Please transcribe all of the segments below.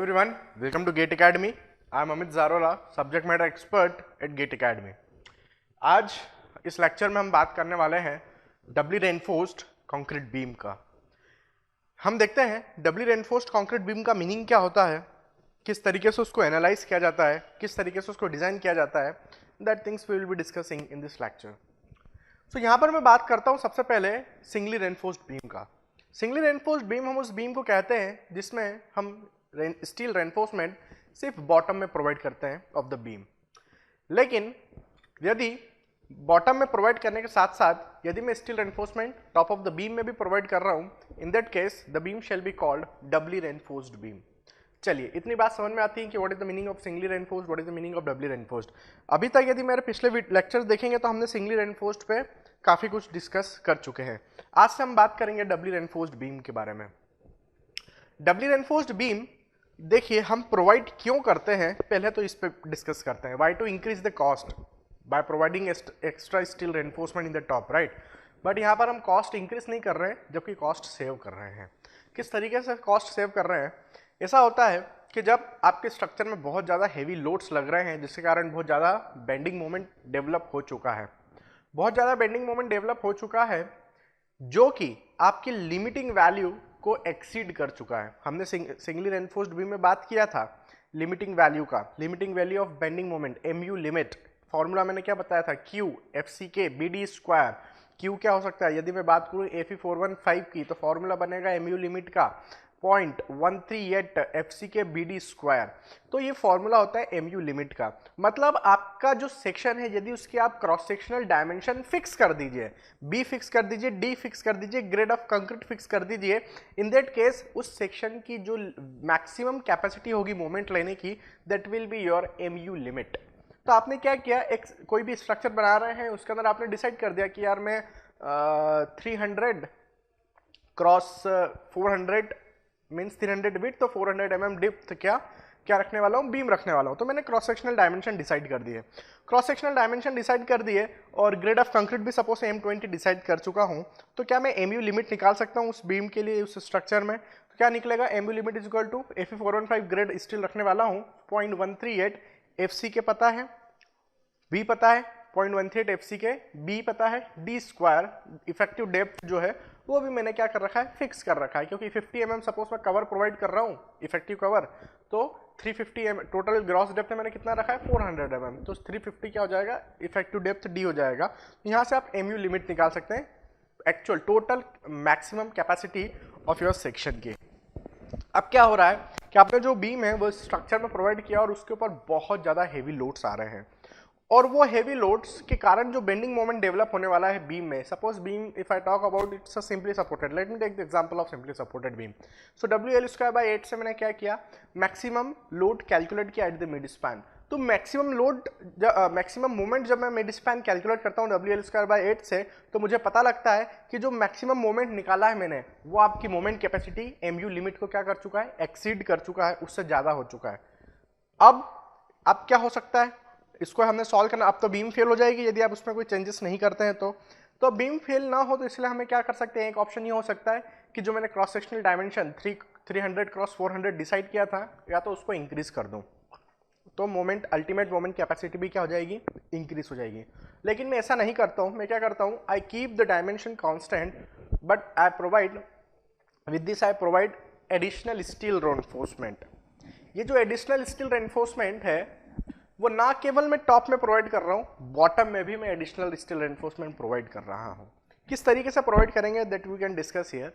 Hello everyone, welcome to GATE Academy. I am Amit Zarola, subject matter expert at GATE Academy. आज इस lecture में हम बात करने वाले हैं डबली रेनफोर्स्ड कंक्रीट बीम का। हम देखते हैं डबली रेनफोर्स्ड कंक्रीट बीम का मीनिंग क्या होता है, किस तरीके से उसको एनालाइज किया जाता है, किस तरीके से उसको डिजाइन किया जाता है। That things we will be discussing in this lecture. So यहाँ पर मैं बात करता हूँ सबसे पहले सिंगली रेनफोर्स्ड बीम का। सिंगली रेनफोर्स्ड बीम हम उस बीम को कहते हैं जिसमें हम स्टील रेनफोर्समेंट सिर्फ बॉटम में प्रोवाइड करते हैं ऑफ द बीम। लेकिन यदि बॉटम में प्रोवाइड करने के साथ साथ यदि मैं steel reinforcement top of the beam में भी प्रोवाइड कर रहा हूं, in that case the beam shall be called doubly reinforced beam. चलिए, इतनी बात समझ में आती है कि what is the meaning of singly reinforced, what is the meaning of doubly reinforced. अभी तक यदि मेरे पिछले लेक्चर्स देखेंगे तो हमने सिंगली रेनफोर्स्ड पे काफी कुछ डिस्कस कर चुके हैं। आज से हम बात करेंगे डबली रेनफोर्स्ड बीम के बारे में। डबली रेनफोर्स्ड बीम देखिए हम प्रोवाइड क्यों करते हैं, पहले तो इस पे डिस्कस करते हैं। Why to increase the cost by providing extra steel reinforcement in the top, right. But यहाँ पर हम कॉस्ट इंक्रीज नहीं कर रहे हैं जबकि कॉस्ट सेव कर रहे हैं। किस तरीके से कॉस्ट सेव कर रहे हैं? ऐसा होता है कि जब आपके स्ट्रक्चर में बहुत ज़्यादा हैवी लोड्स लग रहे हैं जिसके कारण बहुत ज़्यादा बेंडिंग मोमेंट डेवलप हो चुका है, बहुत ज़्यादा बेंडिंग मोमेंट डेवलप हो चुका है जो कि आपकी लिमिटिंग वैल्यू को एक्सीड कर चुका है। हमने सिंगली रेनफोर्स्ड बीम में बात किया था लिमिटिंग वैल्यू का, limiting value of bending moment, MU limit. Formula मैंने क्या बताया था? क्यू एफ सी के बी डी स्क्वायर। क्यू क्या हो सकता है? यदि मैं बात करूँ Fe415 की तो फॉर्मूला बनेगा एमयू लिमिट का 0.138 एफसी के बी डी स्क्वायर। तो ये फॉर्मूला होता है एमयू लिमिट का। मतलब आपका जो सेक्शन है यदि उसकी आप क्रॉस सेक्शनल डायमेंशन फिक्स कर दीजिए, बी फिक्स कर दीजिए, डी फिक्स कर दीजिए, ग्रेड ऑफ कंक्रीट फिक्स कर दीजिए, इन दैट केस उस सेक्शन की जो मैक्सिमम कैपेसिटी होगी मोमेंट लेने की, that will be your MU limit. तो आपने क्या किया, एक कोई भी स्ट्रक्चर बना रहे हैं उसके अंदर आपने डिसाइड कर दिया कि यार मैं 300 क्रॉस 400 मीन्स 300 विड्थ तो 400 mm डिप्थ क्या रखने वाला हूँ? बीम रखने वाला हूँ। तो मैंने क्रॉस सेक्शनल डायमेंशन डिसाइड कर दिए, क्रॉस सेक्शनल डायमेंशन डिसाइड कर दिए और ग्रेड ऑफ कंक्रीट भी सपोज M20 डिसाइड कर चुका हूँ। तो क्या मैं एमयू लिमिट निकाल सकता हूँ उस बीम के लिए, उस स्ट्रक्चर में? तो क्या निकलेगा? MU limit is equal to Fe415 grade steel रखने वाला हूँ, 0.138 FC के पता है, बी पता है 0.18 FC के, बी पता है, डी स्क्वायर इफेक्टिव डेप्थ जो है वो भी मैंने क्या कर रखा है? फिक्स कर रखा है। क्योंकि 50 mm सपोज मैं कवर प्रोवाइड कर रहा हूँ इफेक्टिव कवर, तो 350 mm टोटल ग्रॉस डेप्थ मैंने कितना रखा है? 400 mm। तो 350 क्या हो जाएगा? इफेक्टिव डेप्थ डी हो जाएगा। यहाँ से आप एमयू लिमिट निकाल सकते हैं, actual total maximum capacity of your section की। अब क्या हो रहा है कि आपने जो बीम है वो स्ट्रक्चर में प्रोवाइड किया और उसके ऊपर बहुत ज़्यादा हेवी लोड्स आ रहे हैं और वो हेवी लोड्स के कारण जो बेंडिंग मोमेंट डेवलप होने वाला है बीम में, suppose beam if I talk about it's a simply supported, let me take the example of simply supported beam. So WL²/8 से मैंने क्या किया? मैक्सिमम लोड कैलकुलेट किया एट द मिड स्पैन। तो मैक्सिमम लोड मैक्सिमम मोमेंट जब मैं mid span calculate करता हूँ WL²/8 से, तो मुझे पता लगता है कि जो मैक्सिमम मोमेंट निकाला है मैंने वो आपकी मोमेंट कैपेसिटी एमयू लिमिट को क्या कर चुका है? एक्सीड कर चुका है, उससे ज़्यादा हो चुका है। अब क्या हो सकता है? इसको हमने सॉल्व करना। अब तो बीम फेल हो जाएगी यदि आप उसमें कोई चेंजेस नहीं करते हैं तो बीम फेल ना हो तो इसलिए हमें क्या कर सकते हैं? एक ऑप्शन ये हो सकता है कि जो मैंने cross sectional dimension 300 cross 400 decide किया था, या तो उसको इंक्रीज कर दूं तो मोमेंट अल्टीमेट मोमेंट कैपेसिटी भी क्या हो जाएगी? इंक्रीज हो जाएगी। लेकिन मैं ऐसा नहीं करता हूं। मैं क्या करता हूं? I keep the dimension constant but I provide with this I provide additional steel reinforcement. ये जो एडिशनल स्टील रेनफोर्समेंट है वो ना केवल मैं टॉप में प्रोवाइड कर रहा हूं, बॉटम में भी मैं एडिशनल स्टील रेनफोर्समेंट प्रोवाइड कर रहा हूं। किस तरीके से प्रोवाइड करेंगे that we can discuss here.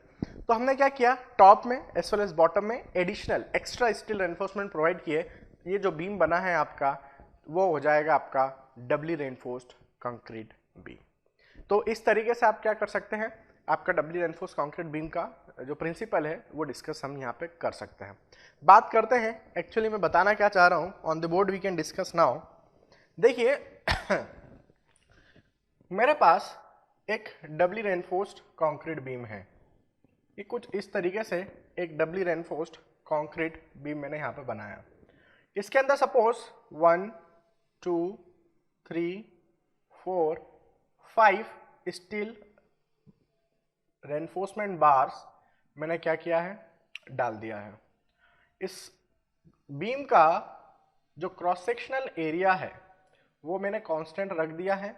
तो हमने क्या किया? टॉप में एज वेल एज बॉटम में additional extra steel reinforcement provide किए। ये जो बीम बना है आपका वो हो जाएगा आपका डबली रेनफोर्स्ड कंक्रीट बीम। तो इस तरीके से आप क्या कर सकते हैं? आपका डबली रेनफोर्स्ड कंक्रीट बीम का जो प्रिंसिपल है वो डिस्कस हम यहाँ पे कर सकते हैं। बात करते हैं एक्चुअली मैं बताना क्या चाह रहा हूँ, on the board we can discuss now. देखिए मेरे पास एक डबली रेनफोर्स्ड कंक्रीट बीम है। ये कुछ इस तरीके से एक डबली रेनफोर्स्ड कंक्रीट बीम मैंने यहाँ पे बनाया। इसके अंदर सपोज 1 2 3 4 5 स्टील रेनफोर्समेंट बार्स मैंने क्या किया है? डाल दिया है। इस बीम का जो क्रॉस सेक्शनल एरिया है वो मैंने कांस्टेंट रख दिया है,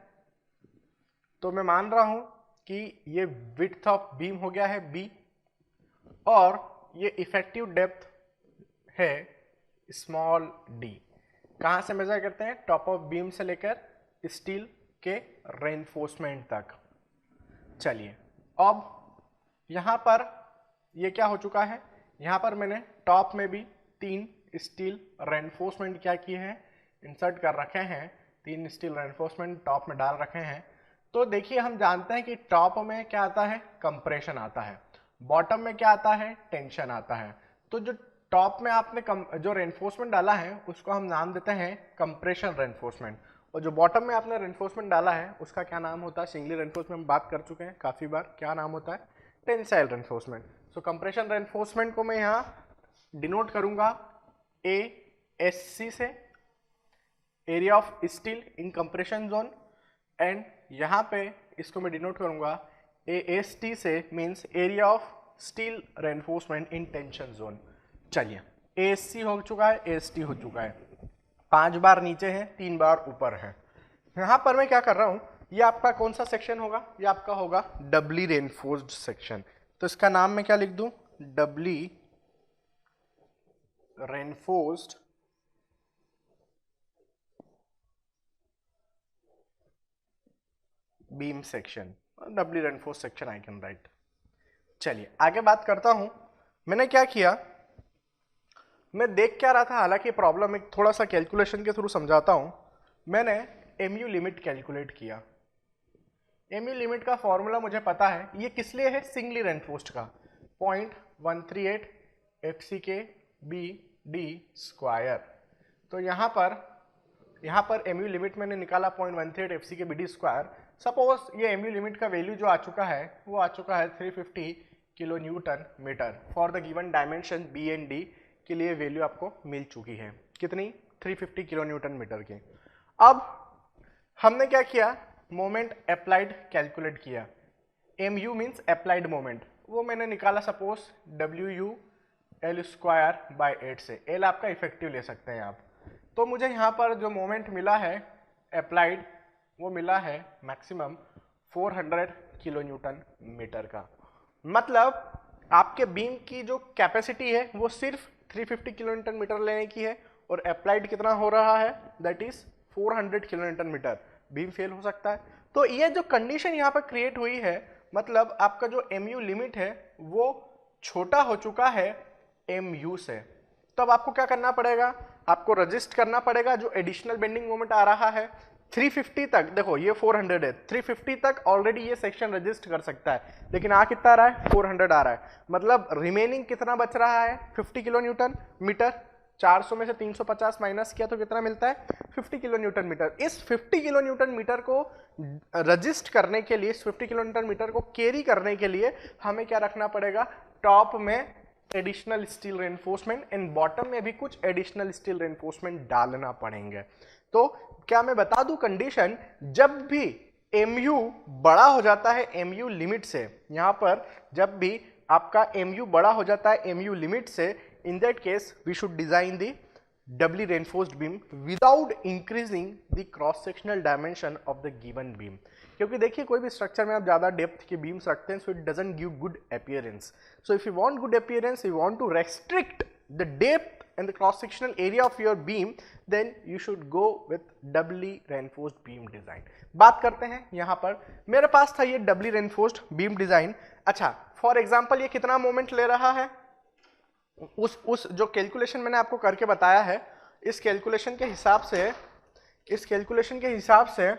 तो मैं मान रहा हूं कि ये विड्थ ऑफ बीम हो गया है बी, और ये इफेक्टिव डेप्थ है स्मॉल डी। कहां से मेजर करते हैं? टॉप ऑफ बीम से लेकर स्टील के रेनफोर्समेंट तक। चलिए अब यहां पर ये क्या हो चुका है, यहां पर मैंने टॉप में भी 3 स्टील रेनफोर्समेंट क्या किए हैं, इंसर्ट कर रखे हैं। 3 स्टील रेनफोर्समेंट टॉप में डाल रखे हैं। तो देखिए हम जानते हैं कि टॉप में क्या आता है, कंप्रेशन आता है, बॉटम में क्या आता है, टेंशन आता है। तो जो टॉप में आपने जो रेनफोर्समेंट डाला है उसको हम नाम देते हैं कंप्रेशन रेनफोर्समेंट, और जो बॉटम में आपने रेनफोर्समेंट डाला है उसका क्या नाम होता है, सिंगली रेनफोर्समेंट हम बात कर चुके हैं काफी बार, क्या नाम होता है, टेंसाइल रेनफोर्समेंट। सो कंप्रेशन रेनफोर्समेंट को मैं यहाँ डिनोट करूंगा ASC से, area of steel in compression zone, and यहाँ पे इसको मैं डिनोट करूंगा AST से, means area of steel reinforcement in tension zone. चलिए ASC हो चुका है, AST हो चुका है, 5 बार नीचे है, 3 बार ऊपर है। यहाँ पर मैं क्या कर रहा हूँ, ये आपका कौन सा सेक्शन होगा, ये आपका होगा डबली रेनफोर्स्ड सेक्शन। तो इसका नाम मैं क्या लिख दूं, doubly reinforced beam section, doubly reinforced section I can write. चलिए आगे बात करता हूं। मैंने क्या किया, मैं देख क्या रहा था, हालांकि प्रॉब्लम एक थोड़ा सा कैलकुलेशन के थ्रू समझाता हूं। मैंने MU लिमिट कैलकुलेट किया। MU लिमिट का फॉर्मूला मुझे पता है, ये किस लिए है, सिंगली रेनफोर्स्ड का 0.138 FCK BD स्क्वायर। तो यहाँ पर MU लिमिट मैंने निकाला 0.138 FCK BD स्क्वायर। सपोज ये MU लिमिट का वैल्यू जो आ चुका है वो आ चुका है 350 kilo newton metre for the given dimension B and D के लिए वैल्यू आपको मिल चुकी है। कितनी? 350 किलो न्यूटन मीटर की। अब हमने क्या किया, मोमेंट अप्लाइड कैलकुलेट किया। MU मीन्स अप्लाइड मोमेंट, वो मैंने निकाला suppose WU L square by 8 से, L आपका इफेक्टिव ले सकते हैं आप। तो मुझे यहाँ पर जो मोमेंट मिला है अप्लाइड, वो मिला है मैक्सिमम 400 किलो न्यूटन मीटर का। मतलब आपके बीम की जो कैपेसिटी है वो सिर्फ 350 किलो न्यूटन मीटर लेने की है, और अप्लाइड कितना हो रहा है, that is 400 kilo newton metre. Beam fail हो सकता है। तो ये जो कंडीशन यहाँ पर क्रिएट हुई है, मतलब आपका जो MU लिमिट है वो छोटा हो चुका है MU से। तो अब आपको क्या करना पड़ेगा, आपको रजिस्ट करना पड़ेगा जो एडिशनल बेंडिंग मोमेंट आ रहा है 350 तक। देखो ये 400 है, 350 तक ऑलरेडी ये सेक्शन रजिस्ट कर सकता है, लेकिन आ कितना आ रहा है, 400 आ रहा है। मतलब रिमेनिंग कितना बच रहा है, 50 किलो न्यूटन मीटर। 400 में से 350 माइनस किया तो कितना मिलता है, 50 किलो न्यूटन मीटर। इस 50 किलो न्यूटन मीटर को रजिस्ट करने के लिए, इस 50 किलो न्यूटन मीटर को कैरी करने के लिए हमें क्या रखना पड़ेगा, टॉप में additional steel reinforcement, and bottom में भी कुछ एडिशनल स्टील रेनफोर्समेंट डालना पड़ेंगे। तो क्या मैं बता दूं कंडीशन, जब भी MU बड़ा हो जाता है MU लिमिट से, यहां पर जब भी आपका MU बड़ा हो जाता है MU लिमिट से, in that case we should design the doubly reinforced beam without increasing the cross sectional dimension of the given beam। क्योंकि देखिए कोई भी स्ट्रक्चर में आप ज्यादा डेप्थ के बीम्स रखते हैं, so it doesn't give good appearance। so if you want good appearance, you want to restrict the depth and the cross sectional area of your beam, then you should go with doubly reinforced beam design। बात करते हैं यहाँ पर, मेरे पास था ये doubly reinforced beam design। अच्छा, for example ये कितना मोमेंट ले रहा है, उस जो कैलकुलेशन मैंने आपको करके बताया है, इस कैलकुलेशन के हिसाब से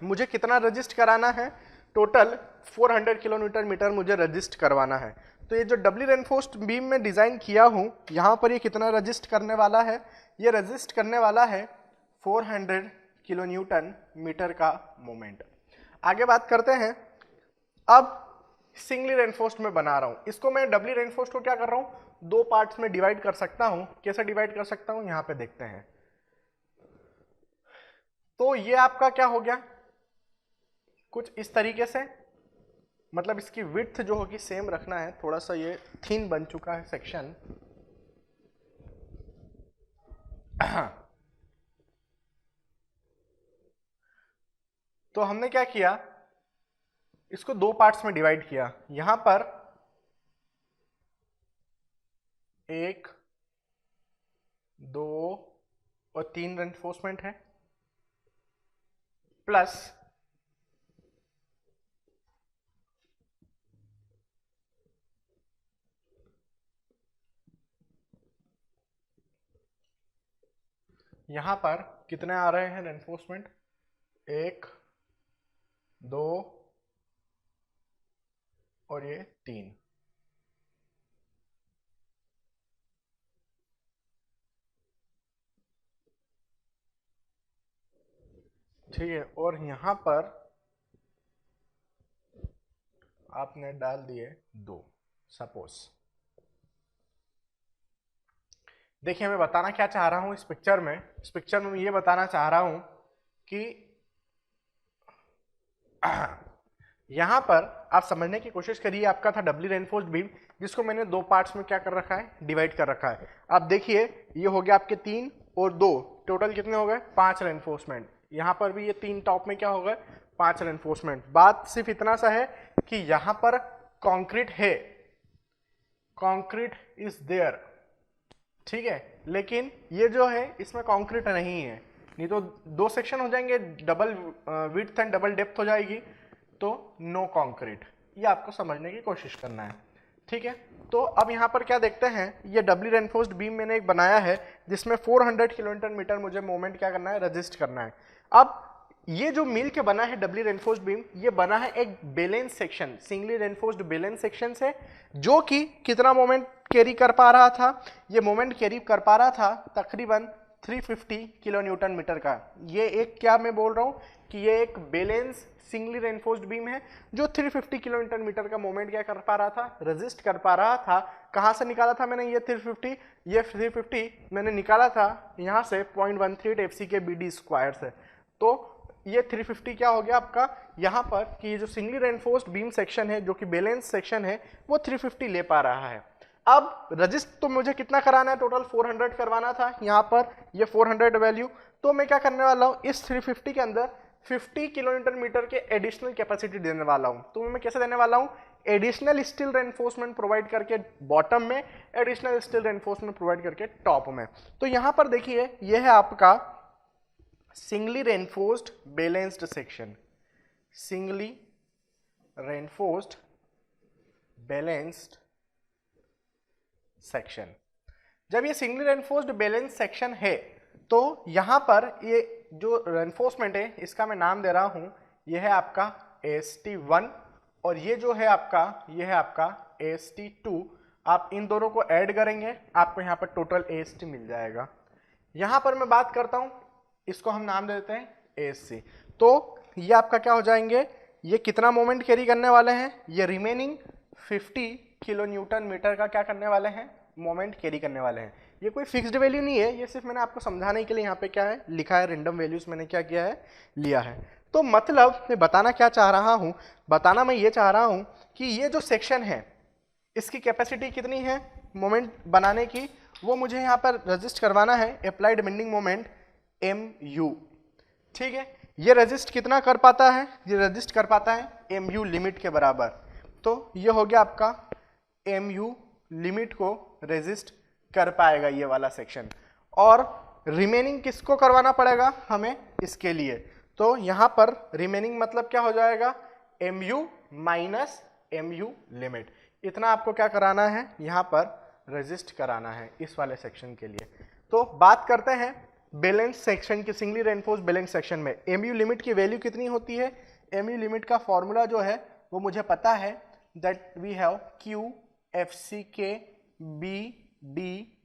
मुझे कितना रजिस्ट कराना है, टोटल 400 किलो न्यूटन मीटर मुझे रजिस्ट करवाना है। तो ये जो डबली रेनफोर्स्ड बीम में डिजाइन किया हूं, यहां पर ये कितना रजिस्ट करने वाला है, ये रजिस्ट करने वाला है 400 किलो न्यूटन मीटर का मोमेंट। आगे बात करते हैं, अब सिंगली रेनफोर्स्ड में बना रहा हूं, इसको मैं डबली रेनफोर्स्ड को क्या कर रहा हूं, 2 पार्ट्स में डिवाइड कर सकता हूं। कैसे डिवाइड कर सकता हूं, यहां पे देखते हैं। तो ये आपका क्या हो गया, कुछ इस तरीके से, मतलब इसकी विड्थ जो होगी सेम रखना है, थोड़ा सा ये थिन बन चुका है सेक्शन। तो हमने क्या किया, इसको दो पार्ट्स में डिवाइड किया। यहां पर 1, 2 और 3 रेनफोर्समेंट है, प्लस यहां पर कितने आ रहे हैं रेनफोर्समेंट, 1, 2 और ये 3। ठीक है, और यहां पर आपने डाल दिए 2। सपोज देखिए, मैं बताना क्या चाह रहा हूं इस पिक्चर में, मैं ये बताना चाह रहा हूं कि यहां पर आप समझने की कोशिश करिए। आपका था डबली रेनफोर्स्ड बीम, जिसको मैंने दो पार्ट्स में क्या कर रखा है, डिवाइड कर रखा है। आप देखिए, ये हो गया आपके 3 और 2, टोटल कितने हो गए, 5 रेनफोर्समेंट। यहां पर भी ये 3 टॉप में क्या हो गए, 5 रेनफोर्समेंट। बात सिर्फ इतना सा है कि यहां पर कंक्रीट है, कंक्रीट इज देयर, ठीक है, लेकिन ये जो है इसमें कंक्रीट नहीं है। नहीं तो 2 सेक्शन हो जाएंगे, double width and double depth हो जाएगी, तो नो कंक्रीट। ये आपको समझने की कोशिश करना है, ठीक है। तो अब यहाँ पर क्या देखते हैं, ये डबली रेनफोर्स्ड बीम मैंने एक बनाया है जिसमें 400 किलोन्यूटन मीटर मुझे मोमेंट क्या करना है, रजिस्ट करना है। अब ये जो मिल के बना है डबली रेनफोर्स्ड बीम, ये बना है एक balance section, singly reinforced balance section से, जो कि कितना मोमेंट कैरी कर पा रहा था, ये मोमेंट कैरी कर पा रहा था तकरीबन 350 किलो न्यूटन मीटर का। ये एक क्या मैं बोल रहा हूँ कि ये एक बैलेंस सिंगली रेनफोर्स्ड बीम है जो 350 किलो न्यूटन मीटर का मोमेंट क्या कर पा रहा था, रेजिस्ट कर पा रहा था। कहाँ से निकाला था मैंने ये 350, ये 350 मैंने निकाला था यहाँ से 0.13 एफसी के बीडी स्क्वायर से। तो ये 350 क्या हो गया आपका यहाँ पर कि ये जो सिंगली रेनफोर्स्ड बीम सेक्शन है जो कि बैलेंस सेक्शन है वो 350 ले पा रहा है। अब रजिस्ट तो मुझे कितना कराना है, टोटल 400 करवाना था, यहाँ पर ये 400 वैल्यू। तो मैं क्या करने वाला हूँ, इस 350 के अंदर 50 किलो न्यूटन मीटर के एडिशनल कैपेसिटी देने वाला हूँ। तो मैं कैसे देने वाला हूँ, एडिशनल स्टील रेनफोर्समेंट प्रोवाइड करके बॉटम में, एडिशनल स्टील रेनफोर्समेंट प्रोवाइड करके टॉप में। तो यहाँ पर देखिए, ये है आपका singly reinforced balanced section, singly reinforced balanced section. जब ये सिंगली रेनफोर्स्ड बैलेंस सेक्शन है तो यहां पर ये जो रेनफोर्समेंट है इसका मैं नाम दे रहा हूं, ये है आपका ST1 और ये जो है आपका, ये है आपका ST2। आप इन दोनों को ऐड करेंगे, आपको यहाँ पर टोटल AST मिल जाएगा। यहां पर मैं बात करता हूं, इसको हम नाम दे देते हैं ASC। तो ये आपका क्या हो जाएंगे, ये कितना मोमेंट कैरी करने वाले हैं, ये रिमेनिंग 50 किलो न्यूटन मीटर का क्या करने वाले हैं, मोमेंट कैरी करने वाले हैं। ये कोई फिक्स्ड वैल्यू नहीं है, ये सिर्फ मैंने आपको समझाने के लिए यहाँ पे क्या है लिखा है, रेंडम वैल्यूज मैंने क्या किया है, लिया है। तो मतलब मैं बताना क्या चाह रहा हूँ, बताना मैं ये चाह रहा हूँ कि ये जो सेक्शन है इसकी कैपेसिटी कितनी है मोमेंट बनाने की, वो मुझे यहाँ पर रजिस्ट करवाना है अप्लाइड बेंडिंग मोमेंट MU, ठीक है। ये रजिस्ट कितना कर पाता है, ये रजिस्ट कर पाता है MU लिमिट के बराबर। तो ये हो गया आपका MU लिमिट को रेजिस्ट कर पाएगा ये वाला सेक्शन, और रिमेनिंग किसको करवाना पड़ेगा हमें इसके लिए। तो यहां पर रिमेनिंग मतलब क्या हो जाएगा, MU माइनस MU लिमिट, इतना आपको क्या कराना है यहाँ पर रेजिस्ट कराना है इस वाले सेक्शन के लिए। तो बात करते हैं बैलेंस सेक्शन की, सिंगली रेनफोर्स्ड बैलेंस सेक्शन में MU लिमिट की वैल्यू कितनी होती है। MU लिमिट का फॉर्मूला जो है वो मुझे पता है, that we have QFCK BD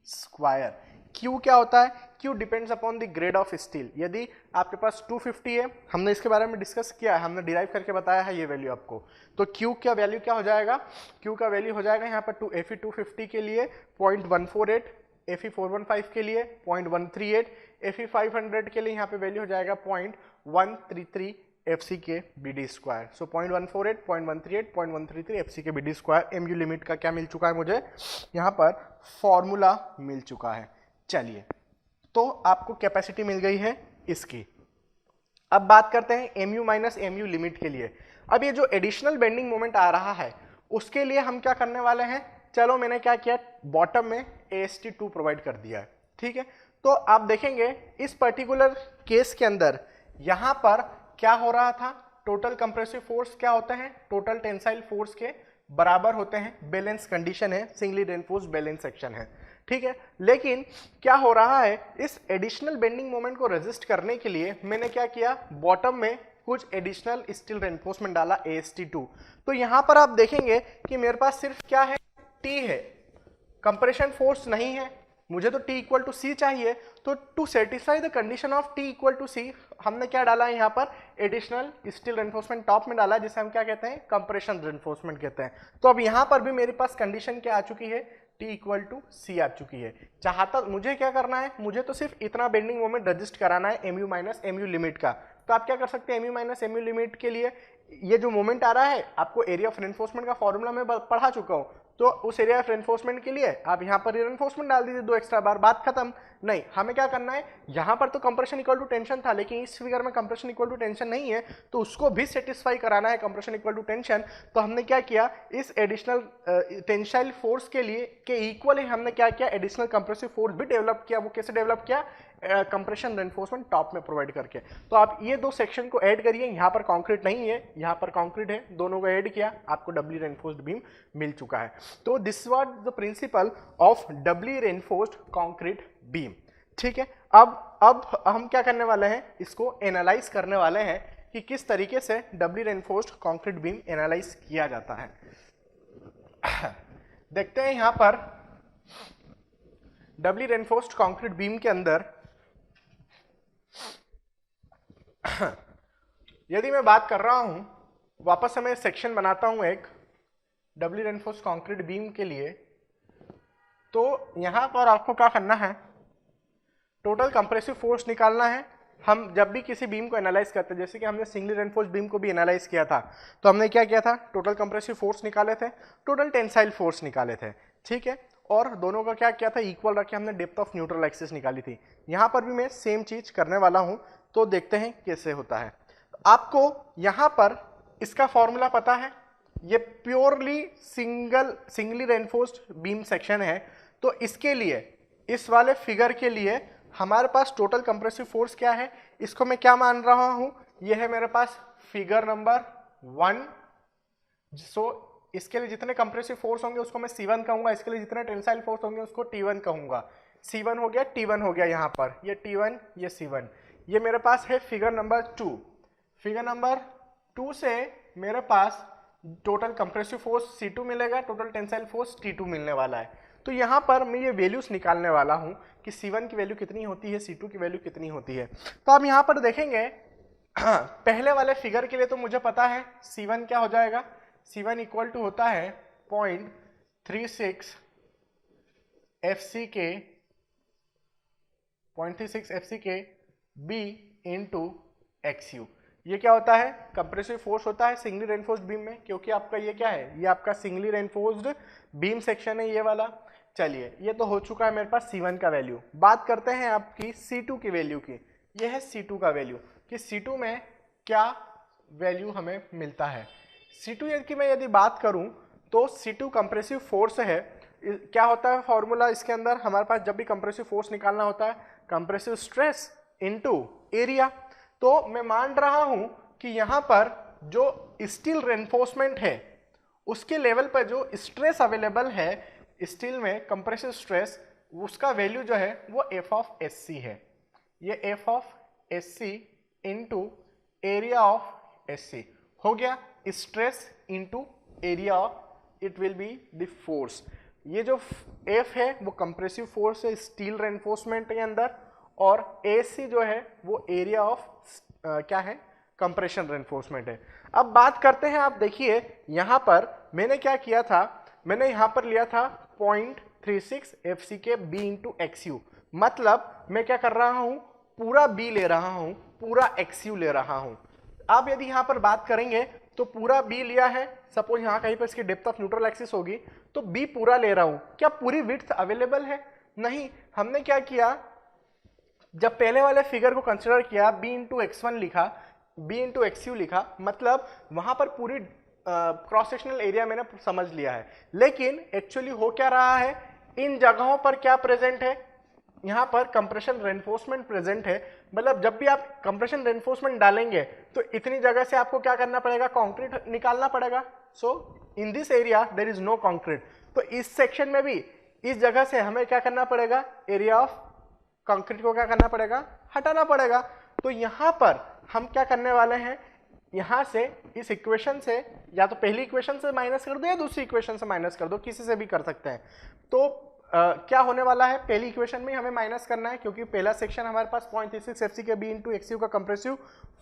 square. Q क्या होता है, Q depends upon the grade of steel. यदि आपके पास 250 है, हमने इसके बारे में डिस्कस किया है, हमने डिराइव करके बताया है ये वैल्यू आपको। तो Q का वैल्यू क्या हो जाएगा, Q का वैल्यू हो जाएगा यहाँ पर Fe 250 के लिए 0.148, Fe 415 के लिए 0.138, Fe 500 के लिए यहाँ पे वैल्यू हो जाएगा 0.133 FC के BD स्क्वायर। सो 0.148, 0.138, 0.133 FC के BD स्क्वायर MU लिमिट का क्या मिल चुका है मुझे, यहाँ पर फॉर्मूला मिल चुका है। चलिए, तो आपको कैपेसिटी मिल गई है इसकी। अब बात करते हैं एमयू माइनस एमयू लिमिट के लिए। अब ये जो एडिशनल बेंडिंग मोमेंट आ रहा है उसके लिए हम क्या करने वाले हैं, चलो मैंने क्या किया, बॉटम में AST2 प्रोवाइड कर दिया है, ठीक है। तो आप देखेंगे इस पर्टिकुलर केस के अंदर यहां पर क्या हो रहा था, टोटल कंप्रेसिव फोर्स क्या होते हैं, टोटल टेंसाइल फोर्स के बराबर होते हैं, बैलेंस कंडीशन है, सिंगली रेनफोर्स्ड बैलेंस सेक्शन है, ठीक है। लेकिन क्या हो रहा है, इस एडिशनल बेंडिंग मोमेंट को रेजिस्ट करने के लिए मैंने क्या किया, बॉटम में कुछ एडिशनल स्टील रेनफोर्समेंट डाला AST2। तो यहां पर आप देखेंगे कि मेरे पास सिर्फ क्या है, T है, कंप्रेशन फोर्स नहीं है, मुझे तो T इक्वल टू सी चाहिए। तो to satisfy the condition of T equal to C हमने क्या डाला है यहाँ पर, एडिशनल स्टील रेनफोर्समेंट टॉप में डाला, जिसे हम क्या कहते हैं, कंप्रेशन रेनफोर्समेंट कहते हैं। तो अब यहाँ पर भी मेरे पास कंडीशन क्या आ चुकी है, T इक्वल टू सी आ चुकी है। चाहता मुझे क्या करना है, मुझे तो सिर्फ इतना बेंडिंग मोमेंट रजिस्ट कराना है एमयू माइनस एमयू लिमिट का। तो आप क्या कर सकते हैं, एमयू माइनस एमयू लिमिट के लिए ये जो मोमेंट आ रहा है, आपको एरिया ऑफ रेनफोर्समेंट का फॉर्मूला मैं पढ़ा चुका हूँ, तो उस एरिया ऑफ रेनफोर्समेंट के लिए आप यहाँ पर रेनफोर्समेंट डाल दीजिए 2 एक्स्ट्रा बार, बात खत्म। नहीं, हमें क्या करना है, यहाँ पर तो कंप्रेशन इक्वल टू टेंशन था, लेकिन इस फिगर में कंप्रेशन इक्वल टू टेंशन नहीं है, तो उसको भी सेटिस्फाई कराना है कंप्रेशन इक्वल टू टेंशन। तो हमने क्या किया, इस एडिशनल टेंसाइल फोर्स के लिए के इक्वल ही हमने क्या किया, एडिशनल कंप्रेसिव फोर्स भी डेवलप किया। वो कैसे डेवलप किया, कंप्रेशन रेनफोर्समेंट टॉप में प्रोवाइड करके। तो आप ये दो सेक्शन को ऐड करिए, यहाँ पर कंक्रीट नहीं है, यहाँ पर कंक्रीट है, दोनों को ऐड किया, आपको डबली रेनफोर्स्ड बीम मिल चुका है। तो this was the principle of doubly reinforced concrete beam, ठीक है। अब हम क्या करने वाले हैं, इसको एनालाइज करने वाले हैं कि किस तरीके से डबली रेनफोर्स्ड कंक्रीट बीम एनालाइज किया जाता है। देखते हैं यहाँ पर डबली रेनफोर्स्ड कंक्रीट बीम के अंदर यदि मैं बात कर रहा हूं, वापस से मैं सेक्शन बनाता हूं एक डबली रेनफोर्स्ड कंक्रीट बीम के लिए। तो यहां पर आपको क्या करना है, टोटल कंप्रेसिव फोर्स निकालना है। हम जब भी किसी बीम को एनालाइज करते हैं, जैसे कि हमने सिंगली रेनफोर्स्ड बीम को भी एनालाइज किया था, तो हमने क्या किया था, टोटल कंप्रेसिव फोर्स निकाले थे, टोटल टेंसाइल फोर्स निकाले थे, ठीक है। और दोनों का क्या किया था, इक्वल रख के हमने डेप्थ ऑफ न्यूट्रल एक्सिस निकाली थी। यहां पर भी मैं सेम चीज करने वाला हूं, तो देखते हैं कैसे होता है। आपको यहां पर इसका फॉर्मूला पता है, ये purely singly reinforced beam section है। तो इसके लिए, इस वाले फिगर के लिए हमारे पास टोटल कंप्रेसिव फोर्स क्या है, इसको मैं क्या मान रहा हूं, यह है मेरे पास फिगर नंबर 1। सो इसके लिए जितने कंप्रेसिव फोर्स होंगे उसको मैं C1 कहूंगा, इसके लिए जितने टेंसाइल फोर्स होंगे उसको T1 कहूंगा। C1 हो गया, T1 हो गया, यहाँ पर ये T1 ये C1। ये मेरे पास है फिगर नंबर 2। फिगर नंबर 2 से मेरे पास टोटल कंप्रेसिव फोर्स C2 मिलेगा, टोटल टेंसाइल फोर्स T2 मिलने वाला है। तो यहाँ पर मैं ये वैल्यूज निकालने वाला हूँ कि C1 की वैल्यू कितनी होती है, C2 की वैल्यू कितनी होती है। तो आप यहाँ पर देखेंगे पहले वाले फिगर के लिए तो मुझे पता है C1 क्या हो जाएगा, C1 इक्वल टू होता है 0.36 FCK 0.36 FCK B into XU। ये क्या होता है, कंप्रेसिव फोर्स होता है सिंगली रेनफोर्स्ड बीम में, क्योंकि आपका ये क्या है, ये आपका सिंगली रेनफोर्स्ड बीम सेक्शन है ये वाला। चलिए, ये तो हो चुका है मेरे पास C1 का वैल्यू। बात करते हैं आपकी C2 की वैल्यू की। ये है C2 का वैल्यू कि C2 में क्या वैल्यू हमें मिलता है। C2 की मैं यदि बात करूं तो C2 कंप्रेसिव फोर्स है। क्या होता है फॉर्मूला इसके अंदर, हमारे पास जब भी कंप्रेसिव फोर्स निकालना होता है, कंप्रेसिव स्ट्रेस इनटू एरिया। तो मैं मान रहा हूं कि यहां पर जो स्टील रेनफोर्समेंट है उसके लेवल पर जो स्ट्रेस अवेलेबल है स्टील में, कंप्रेसिव स्ट्रेस, उसका वैल्यू जो है वो F ऑफ SC है। ये F of SC into area of SC हो गया, stress into area of, it will be the force. ये जो F है वो कंप्रेसिव फोर्स है स्टील रेनफोर्समेंट के अंदर, और AC जो है वो एरिया ऑफ क्या है, कंप्रेशन रेनफोर्समेंट है। अब बात करते हैं, आप देखिए यहां पर मैंने क्या किया था, मैंने यहां पर लिया था 0.36 FCK B इंटू XU। मतलब मैं क्या कर रहा हूं, पूरा B ले रहा हूं, पूरा XU ले रहा हूं। आप यदि यहां पर बात करेंगे तो पूरा B लिया है, सपोज यहां कहीं पर इसकी डेप्थ ऑफ न्यूट्रल एक्सिस होगी, तो B पूरा ले रहा हूं। क्या पूरी विड्थ अवेलेबल है? नहीं। हमने क्या किया, जब पहले वाले फिगर को कंसिडर किया, b इंटू x1 लिखा, b इंटू एक्स लिखा, मतलब वहां पर पूरी क्रॉस सेक्शनल एरिया मैंने समझ लिया है। लेकिन एक्चुअली हो क्या रहा है, इन जगहों पर क्या प्रेजेंट है, यहाँ पर कंप्रेशन रेनफोर्समेंट प्रेजेंट है। मतलब जब भी आप कंप्रेशन रेनफोर्समेंट डालेंगे तो इतनी जगह से आपको क्या करना पड़ेगा, कंक्रीट निकालना पड़ेगा। So in this area there is no concrete. तो इस सेक्शन में भी इस जगह से हमें क्या करना पड़ेगा, एरिया ऑफ कंक्रीट को क्या करना पड़ेगा, हटाना पड़ेगा। तो यहाँ पर हम क्या करने वाले हैं, यहाँ से इस इक्वेशन से या तो पहली इक्वेशन से माइनस कर दो या दूसरी इक्वेशन से माइनस कर दो, किसी से भी कर सकते हैं। तो क्या होने वाला है, पहली इक्वेशन में हमें माइनस करना है क्योंकि पहला सेक्शन हमारे पास 0.36 एफसी के बी इंटू एक्सयू का कंप्रेसिव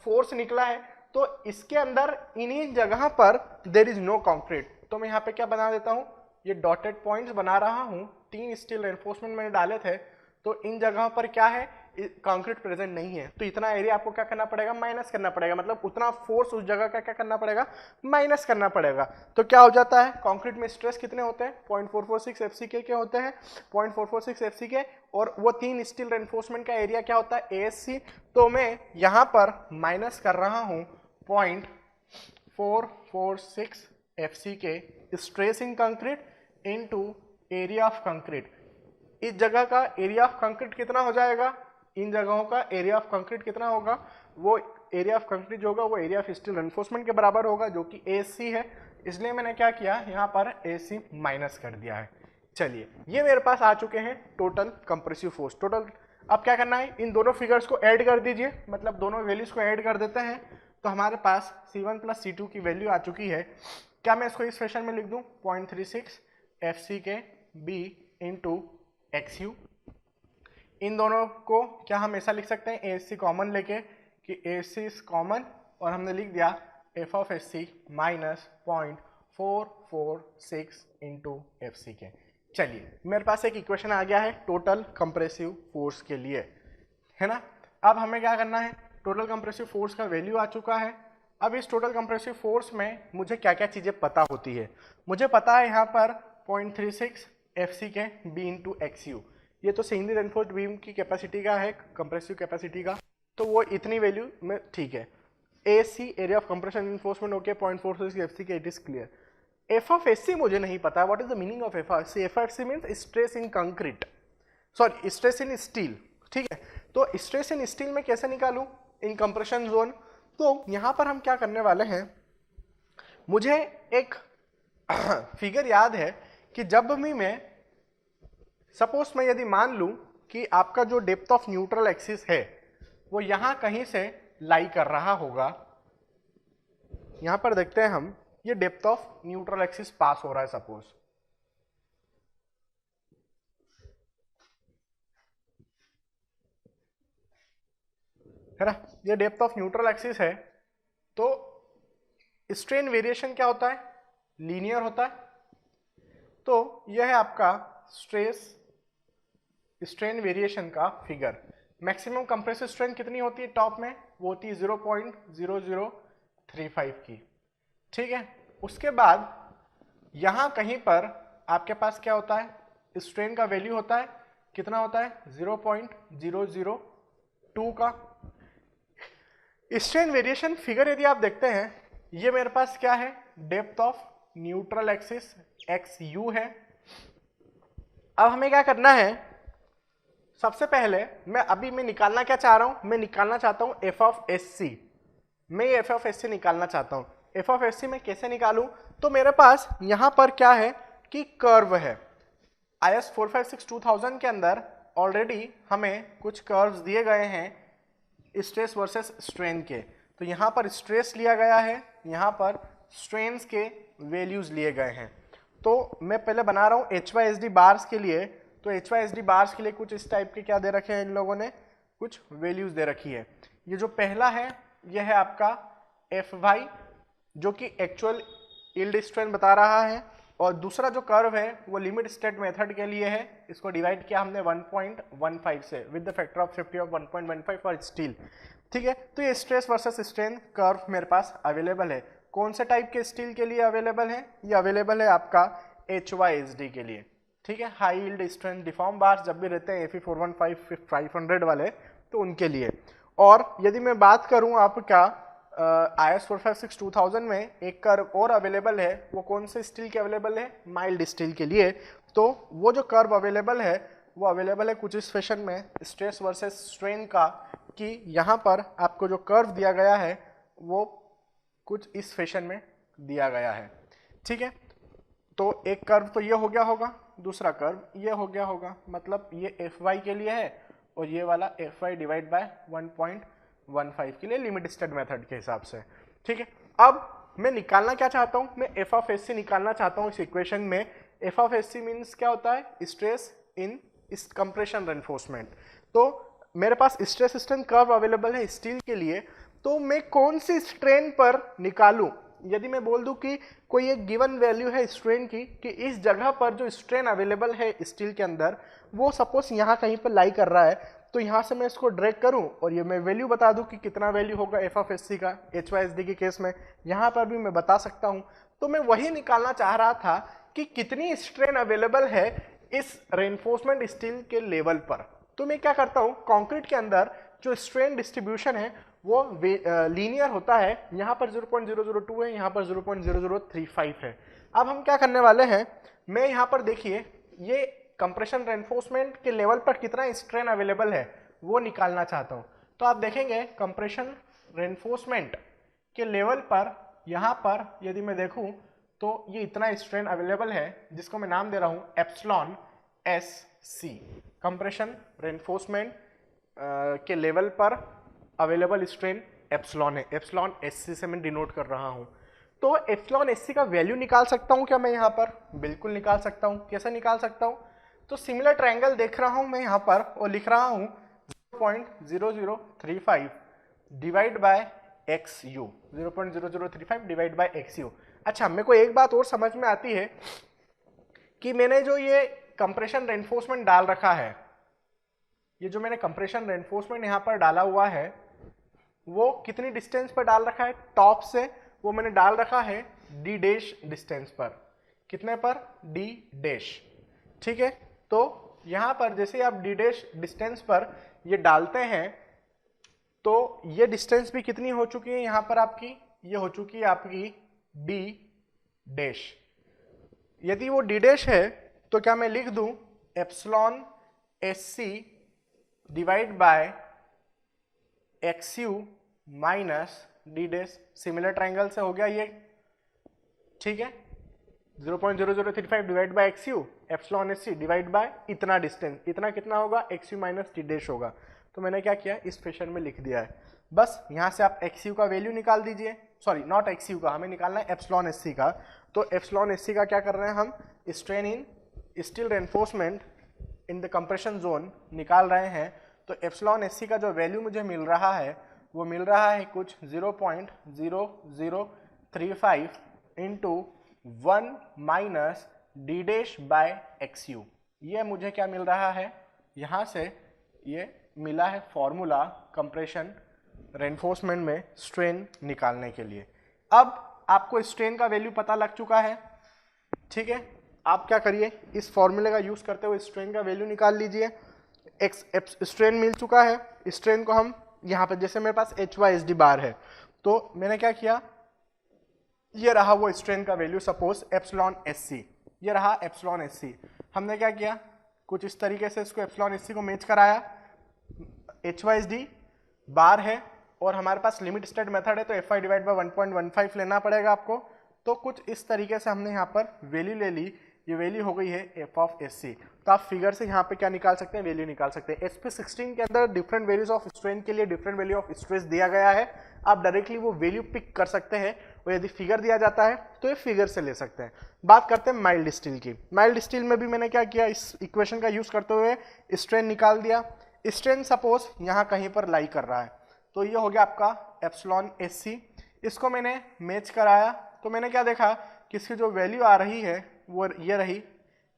फोर्स निकला है। तो इसके अंदर इन्हीं जगह पर देयर इज नो कंक्रीट। तो मैं यहाँ पे क्या बना देता हूँ, ये डॉटेड पॉइंट्स बना रहा हूँ। 3 स्टील रेनफोर्समेंट मैंने डाले थे, तो इन जगहों पर क्या है, कंक्रीट प्रेजेंट नहीं है। तो इतना एरिया आपको क्या करना पड़ेगा, माइनस करना पड़ेगा। मतलब उतना फोर्स उस जगह का क्या करना पड़ेगा, माइनस करना पड़ेगा। तो क्या हो जाता है, कंक्रीट में स्ट्रेस कितने होते हैं, 0.446 एफसीके के होते हैं, 0.446 एफसीके, और वो 3 स्टील रेनफोर्समेंट का एरिया क्या होता है, एएससी। तो मैं यहाँ पर माइनस कर रहा हूँ 0.446 FCK stress in concrete into area of concrete. इस जगह का एरिया ऑफ कंक्रीट कितना हो जाएगा, इन जगहों का एरिया ऑफ कंक्रीट कितना होगा, वो एरिया ऑफ कंक्रीट जो होगा वो एरिया ऑफ स्टील रेनफोर्समेंट के बराबर होगा, जो कि एसी है। इसलिए मैंने क्या किया, यहाँ पर एसी माइनस कर दिया है। चलिए, ये मेरे पास आ चुके हैं टोटल कंप्रेसिव फोर्स। टोटल अब क्या करना है, इन दोनों फिगर्स को ऐड कर दीजिए, मतलब दोनों वैल्यूज को ऐड कर देते हैं। तो हमारे पास C1 प्लस C2 की वैल्यू आ चुकी है। क्या मैं इसको इस फैशन में लिख दूं, 0.36 एफसी के बी इंटू एक्सयू। इन दोनों को क्या हम ऐसा लिख सकते हैं, एसी कॉमन लेके कि एसी इज कॉमन, और हमने लिख दिया F of S C minus 0.446 into F C K. चलिए, मेरे पास एक इक्वेशन आ गया है टोटल कंप्रेसिव फोर्स के लिए, है ना। अब हमें क्या करना है, टोटल कंप्रेसिव फोर्स का वैल्यू आ चुका है। अब इस टोटल कंप्रेसिव फोर्स में मुझे क्या क्या चीज़ें पता होती है। मुझे पता है यहाँ पर 0.36 एफसी के बी इंटू एक्सयू, ये तो सेकेंडरी रेनफोर्स्ड बीम की कैपेसिटी का है, कंप्रेसिव कैपेसिटी का, तो वो इतनी वैल्यू में ठीक है। AC area of compression reinforcement okay 0.46 FC K, it is clear. F of S C मुझे नहीं पता, what is the meaning of F of S C. F of S C means stress in concrete, sorry stress in steel, ठीक है। तो stress in steel में कैसे निकालूं इन compression zone. तो यहां पर हम क्या करने वाले हैं, मुझे एक फिगर याद है कि जब भी मैं सपोज मैं यदि मान लूं कि आपका जो डेप्थ ऑफ न्यूट्रल एक्सिस है वो यहां कहीं से लाई कर रहा होगा, यहां पर देखते हैं हम, ये depth of neutral axis pass हो रहा है सपोज, है ना, ये डेप्थ ऑफ न्यूट्रल एक्सिस है। तो स्ट्रेन वेरिएशन क्या होता है, लीनियर होता है। तो यह है आपका स्ट्रेन वेरिएशन का फिगर। मैक्सिमम कंप्रेसिव स्ट्रेन कितनी होती है टॉप में, वो होती है 0.0035 की, ठीक है। उसके बाद यहां कहीं पर आपके पास क्या होता है, स्ट्रेन का वैल्यू होता है, कितना होता है 0.002 का। स्ट्रेन वेरिएशन फिगर यदि आप देखते हैं, ये मेरे पास क्या है, depth of neutral axis x you है। अब हमें क्या करना है, सबसे पहले मैं निकालना क्या चाह रहा हूं, मैं निकालना चाहता हूं एफ ऑफ एस सी। मैं एफ ऑफ एस सी निकालना चाहता हूं। एफ ऑफ एस सी में कैसे निकालूं, तो मेरे पास यहां पर क्या है कि कर्व है। IS 456-2000 के अंदर ऑलरेडी हमें कुछ कर्व्स दिए गए हैं स्ट्रेस वर्सेस स्ट्रेन के। तो यहां पर स्ट्रेस लिया गया है, यहां पर स्ट्रेन्स के वैल्यूज लिए गए हैं। तो मैं पहले बना रहा हूं HYSD बार्स के लिए। तो HYSD बार्स के लिए कुछ इस टाइप के क्या दे रखे हैं, इन लोगों ने कुछ वैल्यूज दे रखी है। ये जो पहला है यह है आपका FY, जो कि एक्चुअल यील्ड स्ट्रेंथ बता रहा है, और दूसरा जो कर्व है वो लिमिट स्टेट मेथड के लिए है। इसको डिवाइड किया हमने 1.15 से with the factor of 50 of 1.15 for steel, ठीक है। तो ये स्ट्रेस वर्सेस स्ट्रेन कर्व मेरे पास अवेलेबल है। कौन से टाइप के स्टील के लिए अवेलेबल है, ये अवेलेबल है आपका HYSD के लिए, ठीक है। High yield strength deform bars जब भी रहते हैं Fe 415 500 वाले, तो उनके लिए। और यदि मैं बात करूं आपका IS 456-2000 में एक कर्व और अवेलेबल है, वो कौन से स्टील के अवेलेबल है? माइल्ड स्टील के लिए। तो वो जो कर्व अवेलेबल है वो अवेलेबल है कुछ इस फैशन में, स्ट्रेस वर्सेस स्ट्रेन का, कि यहाँ पर आपको जो कर्व दिया गया है वो कुछ इस फैशन में दिया गया है। ठीक है, तो एक कर्व तो ये हो गया होगा, दूसरा कर्व ये हो गया होगा, मतलब ये Fy के लिए है और ये वाला Fy डिवाइड बाय 1.15 के लिए लिमिट स्टेट मेथड के हिसाब से। ठीक है, अब मैं निकालना क्या चाहता हूँ? मैं एफ ऑफ एस सी निकालना चाहता हूँ इस इक्वेशन में। F of S C means क्या होता है? स्ट्रेस इन इस कंप्रेशन रेनफोर्समेंट। तो मेरे पास स्ट्रेस स्ट्रेन कर्व अवेलेबल है स्टील के लिए, तो मैं कौन सी स्ट्रेन पर निकालूं? यदि मैं बोल दूं कि कोई एक गिवन वैल्यू है स्ट्रेन की, कि इस जगह पर जो स्ट्रेन अवेलेबल है स्टील के अंदर वो सपोज यहाँ कहीं पर लाई कर रहा है, तो यहाँ से मैं इसको ड्रैग करूं और ये मैं वैल्यू बता दूं कि कितना वैल्यू होगा एफ ऑफ एस सी का HYSD के केस में, यहाँ पर भी मैं बता सकता हूँ। तो मैं वही निकालना चाह रहा था कि कितनी स्ट्रेन अवेलेबल है इस रेनफोर्समेंट स्टील के लेवल पर। तो मैं क्या करता हूँ, कंक्रीट के अंदर जो स्ट्रेन डिस्ट्रीब्यूशन है वो लीनियर होता है। यहाँ पर 0.002 है, यहाँ पर 0.0035 है। अब हम क्या करने वाले हैं, मैं यहाँ पर देखिए ये कंप्रेशन रेनफोर्समेंट के लेवल पर कितना स्ट्रेन अवेलेबल है वो निकालना चाहता हूँ। तो आप देखेंगे कंप्रेशन रेनफोर्समेंट के लेवल पर यहाँ पर यदि मैं देखूँ तो ये इतना स्ट्रेन अवेलेबल है, जिसको मैं नाम दे रहा हूँ एप्सिलॉन SC। कंप्रेशन रेनफोर्समेंट के लेवल पर अवेलेबल स्ट्रेन एप्सिलॉन है, एप्सिलॉन SC से मैं डिनोट कर रहा हूँ। तो एप्सिलॉन SC का वैल्यू निकाल सकता हूँ क्या मैं यहाँ पर? बिल्कुल निकाल सकता हूँ। कैसे निकाल सकता हूँ? तो सिमिलर ट्रायंगल देख रहा हूँ मैं यहाँ पर और लिख रहा हूँ 0.0035 divide by XU, 0.0035 divide by XU। अच्छा, मेरे को एक बात और समझ में आती है कि मैंने जो ये कंप्रेशन रेनफोर्समेंट डाल रखा है, ये जो मैंने कंप्रेशन रेनफोर्समेंट यहाँ पर डाला हुआ है वो कितनी डिस्टेंस पर डाल रखा है टॉप से? वो मैंने डाल रखा है D डैश डिस्टेंस पर। कितने पर? D dash. ठीक है, तो यहाँ पर जैसे आप D डैश डिस्टेंस पर ये डालते हैं तो ये डिस्टेंस भी कितनी हो चुकी है यहाँ पर आपकी? ये हो चुकी है आपकी D डैश। यदि वो D डैश है तो क्या मैं लिख दूं epsilon SC divide by XU minus D dash. Similar triangle से हो गया ये। ठीक है, 0.0035 divide by XU epsilon SC divide by इतना डिस्टेंस, इतना कितना होगा? XU माइनस D डैश होगा। तो मैंने क्या किया, इस फैशन में लिख दिया है। बस यहाँ से आप XU का वैल्यू निकाल दीजिए, सॉरी नॉट XU का, हमें निकालना है एप्सिलॉन SC का। तो एप्सिलॉन SC का क्या कर रहे हैं हम? Strain in steel reinforcement in the compression zone निकाल रहे हैं। तो एप्सिलॉन SC का जो वैल्यू मुझे मिल रहा है वो मिल रहा है कुछ 0.0035 into 1 minus D dash by XU। ये मुझे क्या मिल रहा है? यहाँ से ये मिला है फॉर्मूला कंप्रेशन रेनफोर्समेंट में स्ट्रेन निकालने के लिए। अब आपको स्ट्रेन का वैल्यू पता लग चुका है। ठीक है, आप क्या करिए, इस फॉर्मूले का यूज करते हुए स्ट्रेन का वैल्यू निकाल लीजिए। स्ट्रेन मिल चुका है, स्ट्रेन को हम यहाँ पर, जैसे मेरे पास HYSD बार है तो मैंने क्या किया, ये रहा वो स्ट्रेन का वैल्यू, सपोज एप्सिलॉन SC, ये रहा एप्सिलॉन SC। हमने क्या किया, कुछ इस तरीके से इसको एप्सिलॉन SC को मैच कराया। HYSD बार है और हमारे पास लिमिट स्टेट मेथड है तो FY डिवाइड बाय 1.15 लेना पड़ेगा आपको। तो कुछ इस तरीके से हमने यहाँ पर वैल्यू ले ली, ये वैल्यू हो गई है एफ ऑफ SC। तो आप फिगर से यहाँ पे क्या निकाल सकते हैं, वैल्यू निकाल सकते हैं। SP16 के अंदर डिफरेंट वैल्यूज ऑफ स्ट्रेन के लिए डिफरेंट वैल्यू ऑफ स्ट्रेस दिया गया है, आप डायरेक्टली वो वैल्यू पिक कर सकते हैं और यदि फिगर दिया जाता है तो ये फिगर से ले सकते हैं। बात करते हैं माइल्ड स्टील की। माइल्ड स्टील में भी मैंने क्या किया, इस इक्वेशन का यूज करते हुए स्ट्रेन निकाल दिया। स्ट्रेन सपोज यहाँ कहीं पर लाई कर रहा है तो ये हो गया आपका एप्सिलॉन SC। इसको मैंने मैच कराया तो मैंने क्या देखा कि इसकी जो वैल्यू आ रही है वो ये रही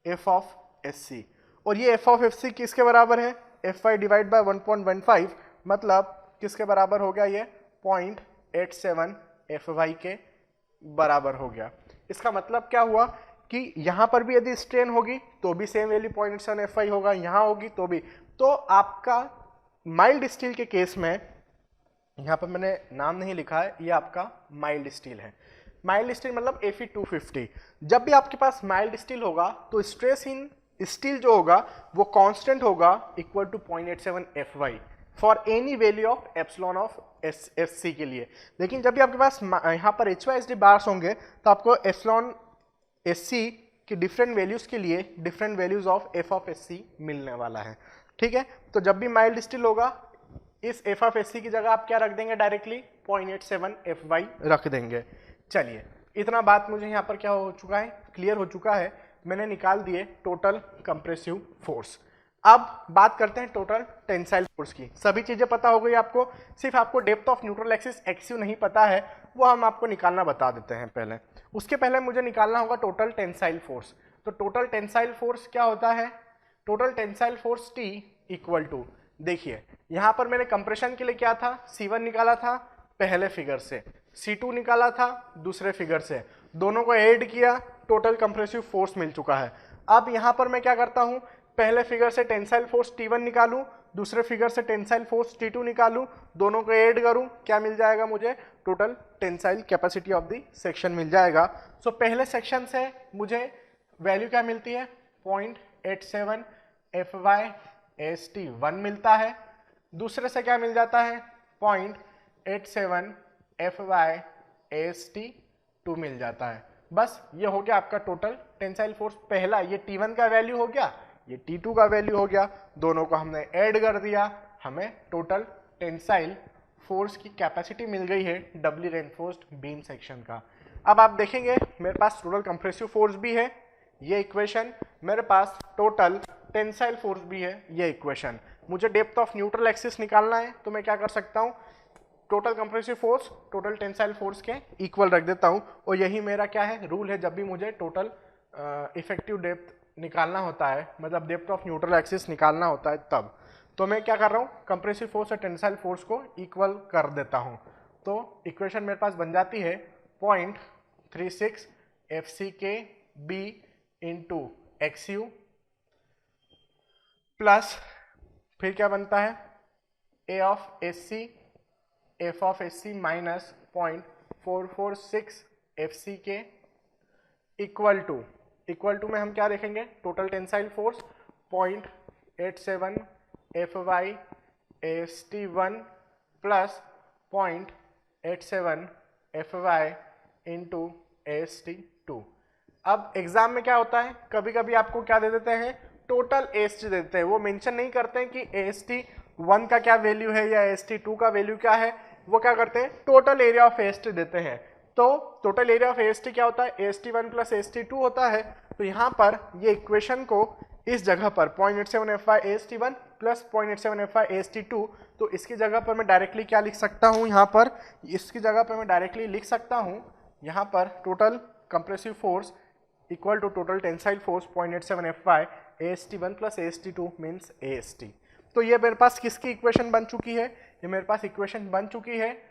एफ ऑफ SC, और ये एफ ऑफ SC किसके बराबर है? FY डिवाइड बाय 1.15, मतलब किसके बराबर हो गया? ये 0.87 FY के बराबर हो गया। इसका मतलब क्या हुआ कि यहाँ पर भी यदि स्ट्रेन होगी तो भी सेम वैल्यू 0.87 FY होगा, यहाँ होगी तो भी। तो आपका माइल्ड स्टील के केस में यहाँ पर मैंने नाम नहीं लिखा है, ये आपका माइल्ड स्टील है। माइल्ड स्टील मतलब Fe250। जब भी आपके पास माइल्ड स्टील होगा तो स्ट्रेस इन स्टील जो होगा वो कांस्टेंट होगा equal to 0.87 Fy for any value of epsilon of Sc के लिए। लेकिन जब भी आपके पास यहाँ पर HYSD बार्स होंगे तो आपको एप्सिलॉन Sc की डिफरेंट वैल्यूज के लिए different values of F of Sc मिलने वाला है। ठीक है, तो जब भी माइल्ड स्टील होगा इस F ऑफ Sc की जगह आप क्या रख देंगे, डायरेक्टली 0.87 Fy रख देंगे। चलिए, इतना बात मुझे यहाँ पर क्या हो चुका है, क्लियर हो चुका है। मैंने निकाल दिए टोटल कंप्रेसिव फोर्स। अब बात करते हैं टोटल टेंसाइल फोर्स की। सभी चीजें पता हो गई आपको, सिर्फ आपको depth of neutral axis XU नहीं पता है, वो हम आपको निकालना बता देते हैं पहले। उसके पहले मुझे निकालना होगा टोटल टेंसाइल फोर्स। तो टोटल टेंसाइल फोर्स क्या होता है, total tensile force T equal to, देखिए यहाँ पर मैंने कंप्रेशन के लिए क्या था, C1 निकाला था पहले फिगर से, C2 निकाला था दूसरे फिगर से, दोनों को ऐड किया, टोटल कंप्रेसिव फोर्स मिल चुका है। अब यहाँ पर मैं क्या करता हूँ, पहले फिगर से टेंसाइल फोर्स T1 निकालूं, दूसरे फिगर से टेंसाइल फोर्स T2 निकालूं, दोनों को ऐड करूं, क्या मिल जाएगा मुझे, total tensile capacity of the section मिल जाएगा। सो पहले सेक्शन से मुझे वैल्यू क्या मिलती है, 0.87 FySt1 मिलता है, दूसरे से क्या मिल जाता है, 0.87 FySt2 मिल जाता है। बस ये हो गया आपका टोटल टेंसाइल फोर्स। पहला ये T1 का वैल्यू हो गया, ये T2 का वैल्यू हो गया, दोनों को हमने ऐड कर दिया, हमें टोटल टेंसाइल फोर्स की कैपेसिटी मिल गई है डबली रेनफोर्स्ड बीम सेक्शन का। अब आप देखेंगे मेरे पास टोटल कंप्रेसिव फोर्स भी है, ये इक्वेशन, मेरे पास टोटल टेंसाइल फोर्स भी है, ये इक्वेशन। मुझे डेप्थ ऑफ न्यूट्रल एक्सिस निकालना है, तो मैं क्या कर सकता हूँ, total compressive force total tensile force के इक्वल रख देता हूँ, और यही मेरा क्या है रूल है, जब भी मुझे टोटल इफेक्टिव डेप्थ निकालना होता है, मतलब डेप्थ ऑफ न्यूट्रल एक्सिस निकालना होता है तब, तो मैं क्या कर रहा हूँ, कंप्रेसिव फोर्स और टेंसाइल फोर्स को इक्वल कर देता हूँ। तो इक्वेशन मेरे पास बन जाती है 0.36 FCKB इंटू XU प्लस फिर क्या बनता है, A of SC F of SC minus 0.446 FCK equal to में हम क्या देखेंगे, total tensile force 0.87 FySt1 plus 0.87 Fy into ST2। अब एग्जाम में क्या होता है, कभी कभी आपको क्या दे देते हैं, टोटल AST दे देते हैं, वो मेंशन नहीं करते हैं कि AST1 का क्या वैल्यू है या AST2 का वैल्यू क्या है, वो क्या करते हैं, टोटल एरिया ऑफ AST देते हैं। तो टोटल एरिया ऑफ AST क्या होता है, AST1 प्लस AST2 होता है। तो यहाँ पर ये इक्वेशन को इस जगह पर 0.87 FyAST1 प्लस 0.87 FyAST2, तो इसकी जगह पर मैं डायरेक्टली क्या लिख सकता हूँ, यहाँ पर इसकी जगह पर मैं डायरेक्टली लिख सकता हूँ, यहाँ पर total compressive force equal to total tensile force 0.87 FyAST1 plus AST2 means AST। तो ये मेरे पास किसकी इक्वेशन बन चुकी है, ये मेरे पास इक्वेशन बन चुकी है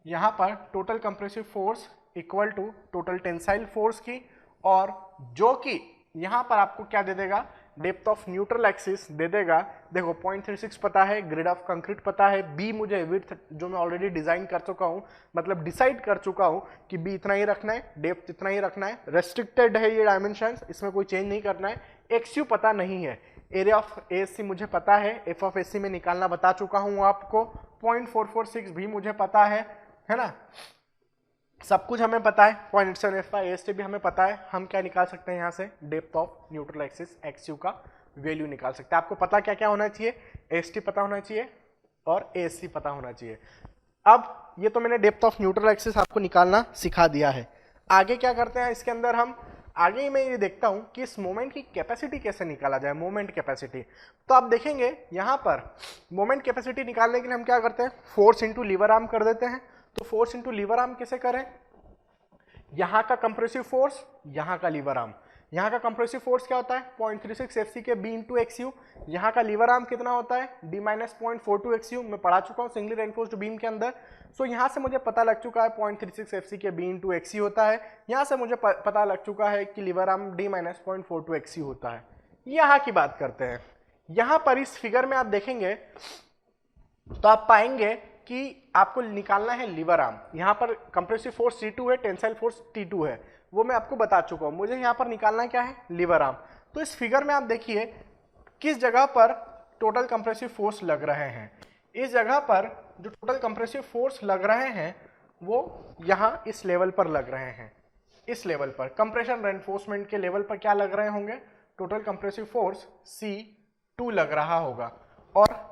यहाँ पर total compressive force equal to total tensile force की, और जो कि यहाँ पर आपको क्या दे देगा, डेप्थ ऑफ न्यूट्रल एक्सिस दे देगा। देखो 0.36 पता है, ग्रिड ऑफ कंक्रीट पता है, बी मुझे विड्थ जो मैं ऑलरेडी डिजाइन कर चुका हूँ, मतलब डिसाइड कर चुका हूँ कि बी इतना ही रखना है, डेप्थ इतना ही रखना है, रेस्ट्रिक्टेड है ये डायमेंशंस, इसमें कोई चेंज नहीं करना है। XU पता नहीं है, एरिया ऑफ ASC मुझे पता है, F ऑफ SC में निकालना बता चुका हूँ आपको, 0.446 भी मुझे पता है ना, सब कुछ हमें पता है, 0.87 FyAST भी हमें पता है। हम क्या निकाल सकते हैं यहाँ से, depth of neutral axis XU का वैल्यू निकाल सकते हैं। आपको पता क्या क्या होना चाहिए, AST पता होना चाहिए और ASC पता होना चाहिए। अब ये तो मैंने डेप्थ ऑफ न्यूट्रल एक्सिस आपको निकालना सिखा दिया है। आगे क्या करते हैं इसके अंदर, हम आगे ही मैं ये देखता हूँ कि इस मोमेंट की कैपेसिटी कैसे निकाला जाए, मोमेंट कैपेसिटी। तो आप देखेंगे यहाँ पर मोमेंट कैपेसिटी निकालने के लिए हम क्या करते हैं, फोर्स इंटू लीवर आर्म कर देते हैं। तो फोर्स इंटू लीवर आर्म कैसे करें, यहाँ का कंप्रेसिव फोर्स, यहाँ का लीवर आर्म। यहाँ का कंप्रेसिव फोर्स क्या होता है, 0.36 FCKB इंटू XU। यहाँ का लीवर आर्म कितना होता है, D माइनस 0.42 XU। मैं पढ़ा चुका हूँ सिंगली रेनफोर्स्ड बीम के अंदर। सो यहाँ से मुझे पता लग चुका है 0.36 FCKB इंटू XU होता है। यहाँ से मुझे पता लग चुका है कि lever arm D minus 0.42 XU होता है। यहाँ की बात करते हैं। यहाँ पर इस फिगर में आप देखेंगे तो आप पाएंगे कि आपको निकालना है लीवर आर्म। यहाँ पर कंप्रेसिव फोर्स C2 है, टेंसाइल फोर्स T2 है, वो मैं आपको बता चुका हूँ। मुझे यहाँ पर निकालना क्या है, लीवर आर्म। तो इस फिगर में आप देखिए किस जगह पर टोटल कंप्रेसिव फोर्स लग रहे हैं। इस जगह पर जो टोटल कंप्रेसिव फोर्स लग रहे हैं वो यहाँ इस लेवल पर लग रहे हैं। इस लेवल पर कंप्रेशन रेनफोर्समेंट के लेवल पर क्या लग रहे होंगे, टोटल कंप्रेसिव फोर्स C2 लग रहा होगा, और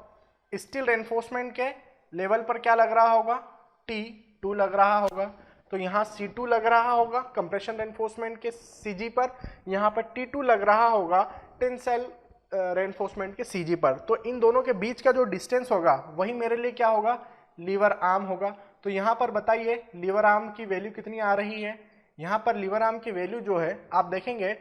स्टील रेनफोर्समेंट के लेवल पर क्या लग रहा होगा, T2 लग रहा होगा। तो यहाँ C2 लग रहा होगा कंप्रेशन रेनफोर्समेंट के CG पर, यहाँ पर T2 लग रहा होगा टेंसाइल रेनफोर्समेंट के CG पर। तो इन दोनों के बीच का जो डिस्टेंस होगा वही मेरे लिए क्या होगा, लीवर आर्म होगा। तो यहाँ पर बताइए लीवर आर्म की वैल्यू कितनी आ रही है। यहाँ पर लीवर आर्म की वैल्यू जो है आप देखेंगे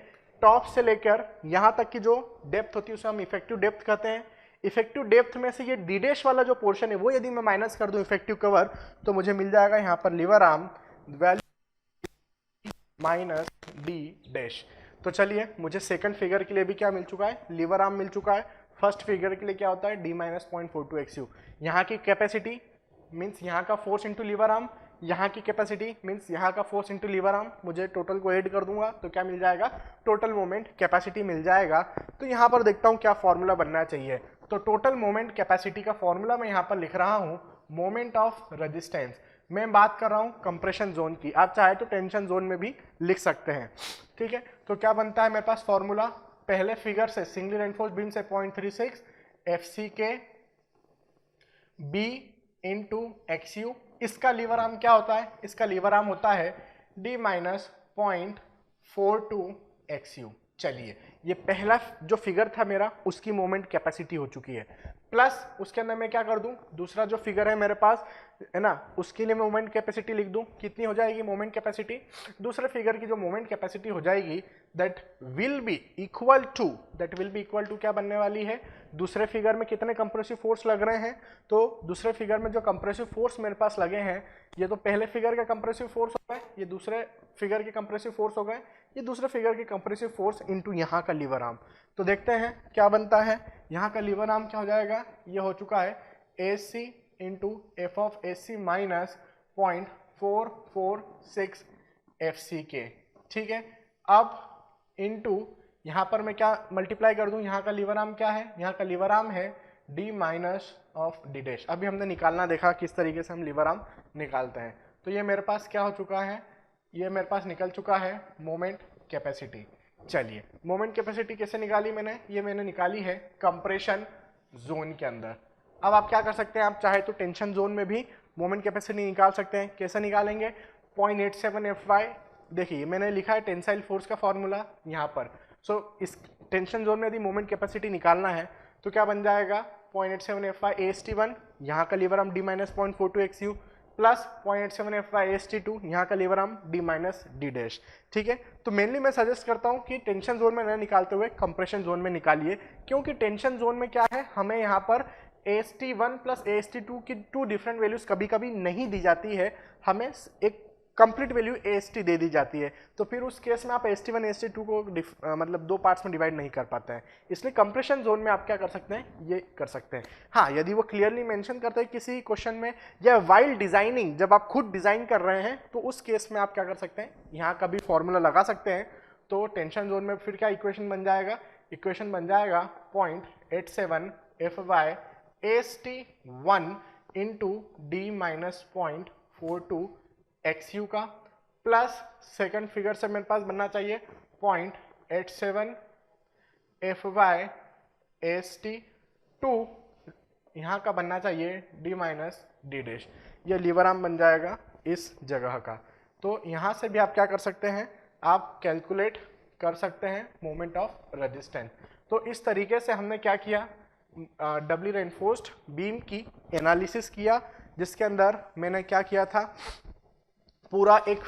टॉप से लेकर यहाँ तक की जो डेप्थ होती है उसे हम इफेक्टिव डेप्थ कहते हैं। इफेक्टिव डेप्थ में से ये डी डैश वाला जो पोर्शन है वो यदि मैं माइनस कर दूं इफेक्टिव कवर, तो मुझे मिल जाएगा यहाँ पर lever arm value minus D dash. तो चलिए मुझे सेकंड फिगर के लिए भी क्या मिल चुका है, लीवर आर्म मिल चुका है। फर्स्ट फिगर के लिए क्या होता है, D-0.42XU। यहाँ की कैपेसिटी मीन्स यहाँ का फोर्स इंटू लीवर आर्म, यहाँ की कैपेसिटी मीन्स यहाँ का फोर्स इंटू लीवर आर्म। मुझे टोटल को ऐड कर दूंगा तो क्या मिल जाएगा, टोटल मोमेंट कैपेसिटी मिल जाएगा। तो यहाँ पर देखता हूँ क्या फॉर्मूला बनना चाहिए। तो टोटल मोमेंट कैपेसिटी का फॉर्मूला मैं यहाँ पर लिख रहा हूँ मोमेंट ऑफ रेजिस्टेंस। मैं बात कर रहा हूँ कंप्रेशन जोन की, आप चाहे तो टेंशन जोन में भी लिख सकते हैं, ठीक है। तो क्या बनता है मेरे पास फॉर्मूला, पहले फिगर से सिंगली रेनफोर्स बीम से 0.36 FCK B इंटू XU। इसका लीवर आर्म क्या होता है, इसका लीवर आर्म होता है D-0.42XU। चलिए ये पहला जो फिगर था मेरा उसकी मोमेंट कैपेसिटी हो चुकी है, प्लस उसके अंदर मैं क्या कर दूं, दूसरा जो फिगर है मेरे पास है ना उसके लिए मोमेंट कैपेसिटी लिख दूं। कितनी हो जाएगी मोमेंट कैपेसिटी, दूसरे फिगर की जो मोमेंट कैपेसिटी हो जाएगी that will be equal to क्या बनने वाली है, दूसरे फिगर में कितने कंप्रेसिव फोर्स लग रहे हैं। तो दूसरे फिगर में जो कंप्रेसिव फोर्स मेरे पास लगे हैं, ये तो पहले फिगर का कंप्रेसिव फोर्स हो गए, ये दूसरे फिगर के कंप्रेसिव फोर्स हो गए, ये दूसरे फिगर के कंप्रेसिव फोर्स इनटू यहाँ का लीवर आर्म। तो देखते हैं क्या बनता है, यहाँ का लीवर आर्म क्या हो जाएगा, ये हो चुका है AC into F of AC minus 0.446 FCK, ठीक है। अब इंटू यहाँ पर मैं क्या मल्टीप्लाई कर दूं, यहाँ का लीवर आर्म क्या है, यहाँ का लीवर आर्म है D minus of D dash. अभी हमने निकालना देखा किस तरीके से हम लीवर आर्म निकालते हैं। तो ये मेरे पास क्या हो चुका है, ये मेरे पास निकल चुका है मोमेंट कैपेसिटी। चलिए मोमेंट कैपेसिटी कैसे निकाली मैंने, ये मैंने निकाली है कंप्रेशन जोन के अंदर। अब आप क्या कर सकते हैं, आप चाहे तो टेंशन जोन में भी मोमेंट कैपेसिटी निकाल सकते हैं। कैसे निकालेंगे, 0.87 FY, देखिए मैंने लिखा है टेंसाइल फोर्स का फॉर्मूला यहाँ पर। सो इस टेंशन जोन में यदि मोमेंट कैपेसिटी निकालना है तो क्या बन जाएगा, 0.87 FY AST1, यहाँ का lever arm D-0.42XU plus 0.87 FY AST2, यहाँ का lever arm D minus D dash, ठीक है। तो मेनली मैं सजेस्ट करता हूँ कि टेंशन जोन में न निकालते हुए कंप्रेशन जोन में निकालिए, क्योंकि टेंशन जोन में क्या है, हमें यहाँ पर AST1 प्लस AST2 की 2 डिफरेंट वैल्यूज कभी कभी नहीं दी जाती है, हमें एक कंप्लीट वैल्यू AST दे दी जाती है। तो फिर उस केस में आप AST1 AST2 को मतलब 2 पार्ट्स में डिवाइड नहीं कर पाते हैं। इसलिए कंप्रेशन जोन में आप क्या कर सकते हैं, ये कर सकते हैं। हाँ, यदि वो क्लियरली मेंशन करते हैं किसी क्वेश्चन में, या वाइल डिजाइनिंग जब आप खुद डिजाइन कर रहे हैं, तो उस केस में आप क्या कर सकते हैं, यहाँ का भी फॉर्मूला लगा सकते हैं। तो टेंशन जोन में फिर क्या इक्वेशन बन जाएगा, इक्वेशन बन जाएगा 0.87 FY AST1 into D minus 0.42 XU का, प्लस सेकंड फिगर से मेरे पास बनना चाहिए 0.87 FY AST2, यहाँ का बनना चाहिए D माइनस D डैश। ये लीवर आर्म बन जाएगा इस जगह का। तो यहाँ से भी आप क्या कर सकते हैं, आप कैलकुलेट कर सकते हैं मोमेंट ऑफ रेजिस्टेंस। तो इस तरीके से हमने क्या किया, डबली रेनफोर्स्ड बीम की एनालिसिस किया, जिसके अंदर मैंने क्या किया था, पूरा एक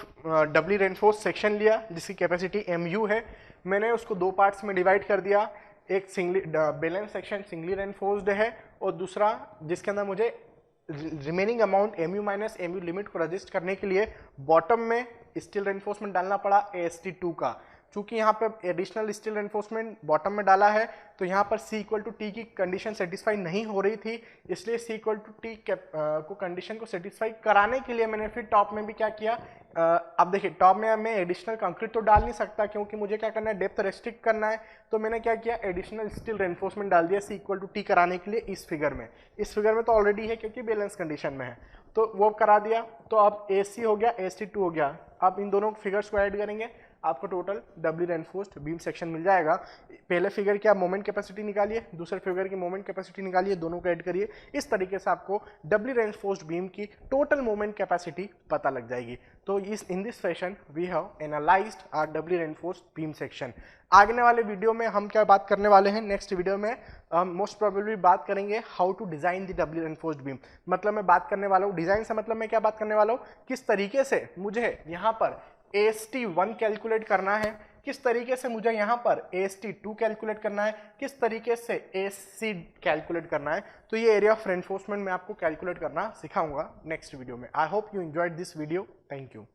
डबली रेनफोर्स सेक्शन लिया जिसकी कैपेसिटी MU है, मैंने उसको 2 पार्ट्स में डिवाइड कर दिया। एक singly balance section singly reinforced है, और दूसरा जिसके अंदर मुझे remaining amount MU minus MU limit को रजिस्ट करने के लिए बॉटम में स्टील रेनफोर्समेंट डालना पड़ा AST2 का। चूंकि यहाँ पे एडिशनल स्टील रेनफोर्समेंट बॉटम में डाला है तो यहाँ पर C इक्वल टू टी की कंडीशन सेटिस्फाई नहीं हो रही थी, इसलिए C इक्वल टू टी को कंडीशन को सेटिस्फाई कराने के लिए मैंने फिर टॉप में भी क्या किया, अब देखिए टॉप में मैं एडिशनल कंक्रीट तो डाल नहीं सकता क्योंकि मुझे क्या करना है, डेप्थ रेस्ट्रिक्ट करना है, तो मैंने क्या किया, एडिशनल स्टील रेनफोर्समेंट डाल दिया C इक्वल टू टी कराने के लिए इस फिगर में तो ऑलरेडी है क्योंकि बैलेंस कंडीशन में है, तो वो करा दिया। तो अब AC हो गया, AC2 हो गया। अब इन दोनों फिगर्स को ऐड करेंगे, आपको टोटल डबली रेनफोर्स्ड बीम सेक्शन मिल जाएगा। पहले फिगर की आप मोमेंट कैपेसिटी निकालिए, दूसरे फिगर की मोमेंट कैपेसिटी निकालिए, दोनों को ऐड करिए। इस तरीके से आपको डबली रेनफोर्स्ड बीम की टोटल मोमेंट कैपेसिटी पता लग जाएगी। तो in this fashion we have analysed our doubly reinforced beam section. आगने वाले वीडियो में हम क्या बात करने वाले हैं, नेक्स्ट वीडियो में हम मोस्ट प्रोबेबली बात करेंगे how to design the doubly reinforced beam. मतलब मैं बात करने वाला हूँ डिजाइन से, मतलब मैं क्या बात करने वाला हूँ, किस तरीके से मुझे यहाँ पर AST1 कैलकुलेट करना है, किस तरीके से मुझे यहाँ पर AST2 कैलकुलेट करना है, किस तरीके से AC कैलकुलेट करना है। तो ये एरिया ऑफ रेनफोर्समेंट मैं आपको कैलकुलेट करना सिखाऊंगा नेक्स्ट वीडियो में। I hope you enjoyed this video. Thank you.